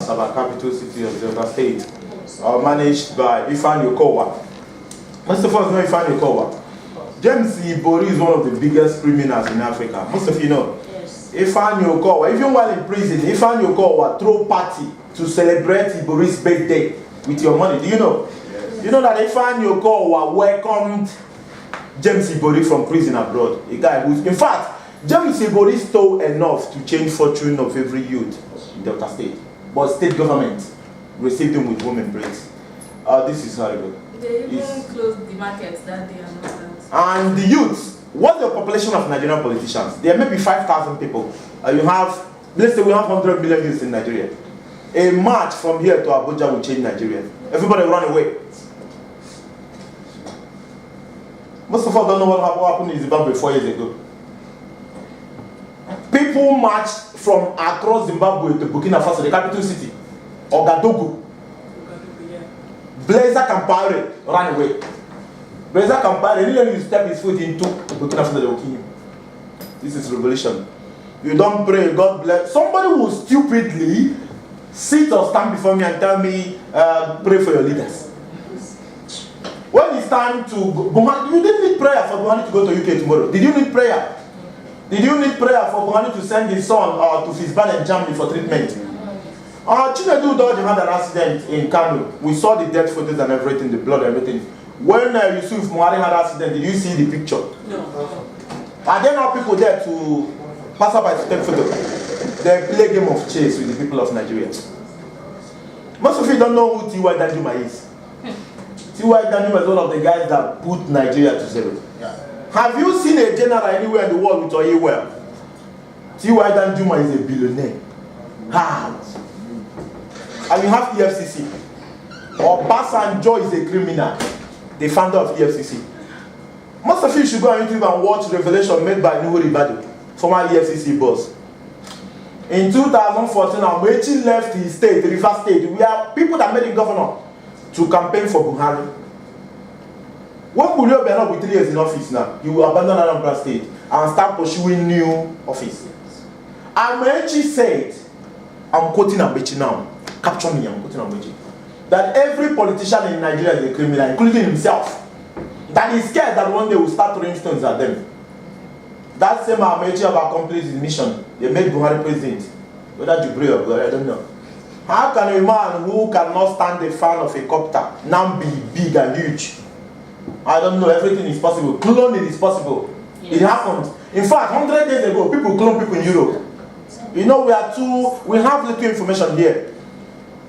Our capital city of Delta State, managed by Ifeanyi Okowa. Most of us know Ifeanyi Okowa. James Ibori is one of the biggest criminals in Africa. Most of you know. Yes. Ifeanyi Okowa, even while in prison, Ifeanyi Okowa throw party to celebrate Ibori's birthday with your money. Do you know? Yes. You know that Ifeanyi Okowa welcomed James Ibori from prison abroad. A guy who's, in fact, James Ibori stole enough to change fortune of every youth in Delta State. But state government received him with warm embrace. This is horrible. They even closed the market that day and all that. And the youths, what's the population of Nigerian politicians? There may be 5,000 people. You have, let's say we have 100 million youths in Nigeria. A march from here to Abuja will change Nigeria. Everybody run away. Most of us don't know what happened in Zimbabwe 4 years ago. People marched from across Zimbabwe to Burkina Faso, the capital city, Ouagadougou. Blaise Compaoré ran away. Blaise Compaoré, anytime you step his foot into Burkina Faso, they will kill him. This is revolution. You don't pray, God bless. Somebody will stupidly sit or stand before me and tell me, pray for your leaders. When it's time to go, Buhari, you didn't need prayer for Buhari to go to UK tomorrow. Did you need prayer? Did you need prayer for Buhari to send his son to Fitzbahn in Germany for treatment? Chinedu Dodge had an accident in Kano. We saw the death photos and everything, the blood and everything. When Yusuf Buhari had an accident, did you see the picture? No. Are there not people there to pass up by to take photo? They play game of chase with the people of Nigeria. Most of you don't know who T.Y. Danjuma is. T.Y. Danjuma is one of the guys that put Nigeria to zero. Yeah. Have you seen a general anywhere in the world with oil well? T.Y. Danjuma is a billionaire. How? And you have EFCC. Obasanjo is a criminal. The founder of EFCC. Most of you should go on YouTube and watch revelation made by Nuhu Ribadu, former EFCC boss. In 2014, Amechi left his state, River State. We are people that made him governor to campaign for Buhari. When Buhari will not be 3 years in office now, he will abandon Anambra State and start pursuing new office. Amechi said, I'm quoting Amechi now, capture me, I'm quoting Amechi, that every politician in Nigeria is a criminal, including himself. That he's scared that one day will start throwing stones at them. That same Amechi have accomplished his mission. They made Buhari president. Whether Jubril or Buhari, I don't know. How can a man who cannot stand the fan of a copter now be big and huge? I don't know. Everything is possible. Cloning is possible. Yes. It happened. In fact, 100 days ago, people clone people in Europe. You know, we have little information here.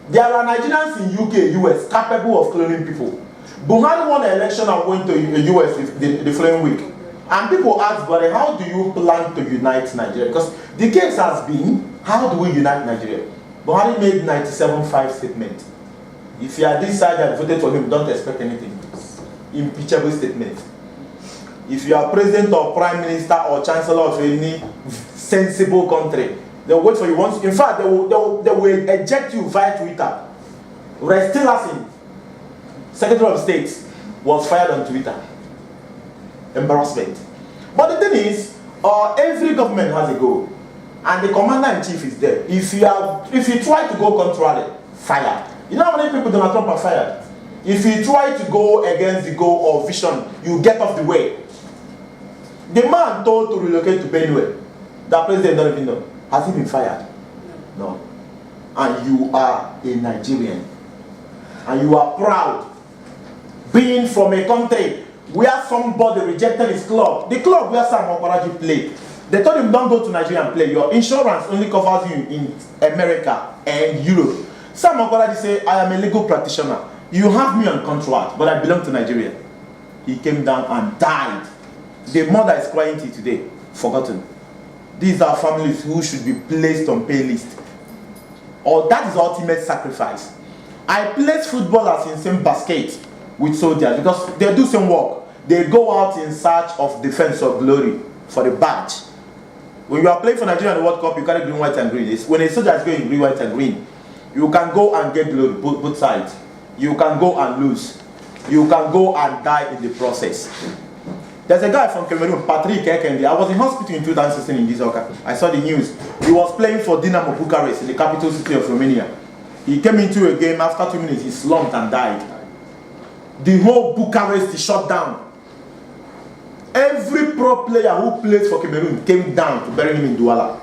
There are Nigerians in UK, US, capable of cloning people. Buhari won an election and went to the US the following week. And people ask, but how do you plan to unite Nigeria? Because the case has been, how do we unite Nigeria? Buhari made 97.5 statement. If you are this side and voted for him, don't expect anything. Impeachable statement. If you are president or prime minister or chancellor of any sensible country, they'll wait for you once. In fact, they will eject you via Twitter. Rex Tillerson, Secretary of State, was fired on Twitter. Embarrassment. But the thing is, every government has a goal, and the commander-in-chief is there. If you try to go contrary, fired. You know how many people Donald Trump are fired? If you try to go against the goal or vision, you get off the way. The man told to relocate to Benue, that president don't even know. Has he been fired? No. And you are a Nigerian, and you are proud being from a country where somebody rejected his club. The club where Sam Okoroji played. They told him, don't go to Nigeria and play. Your insurance only covers you in America and Europe. Sam Okoroji said, I am a legal practitioner. You have me on contract, but I belong to Nigeria. He came down and died. The mother is crying till today. Forgotten. These are families who should be placed on pay list. Or that is ultimate sacrifice. I place footballers in same basket with soldiers because they do some work. They go out in search of defense or glory for the badge. When you are playing for Nigeria in the World Cup, you carry green, white, and green. When a soldier is going green, white, and green, you can go and get glory, both sides. You can go and lose. You can go and die in the process. There's a guy from Cameroon, Patrick Ekende. I was in hospital in 2016 in Gizoka. I saw the news. He was playing for Dinamo Bucharest in the capital city of Romania. He came into a game, after 2 minutes, he slumped and died. The whole Bucharest is shut down. Every pro player who plays for Cameroon came down to bury him in Douala.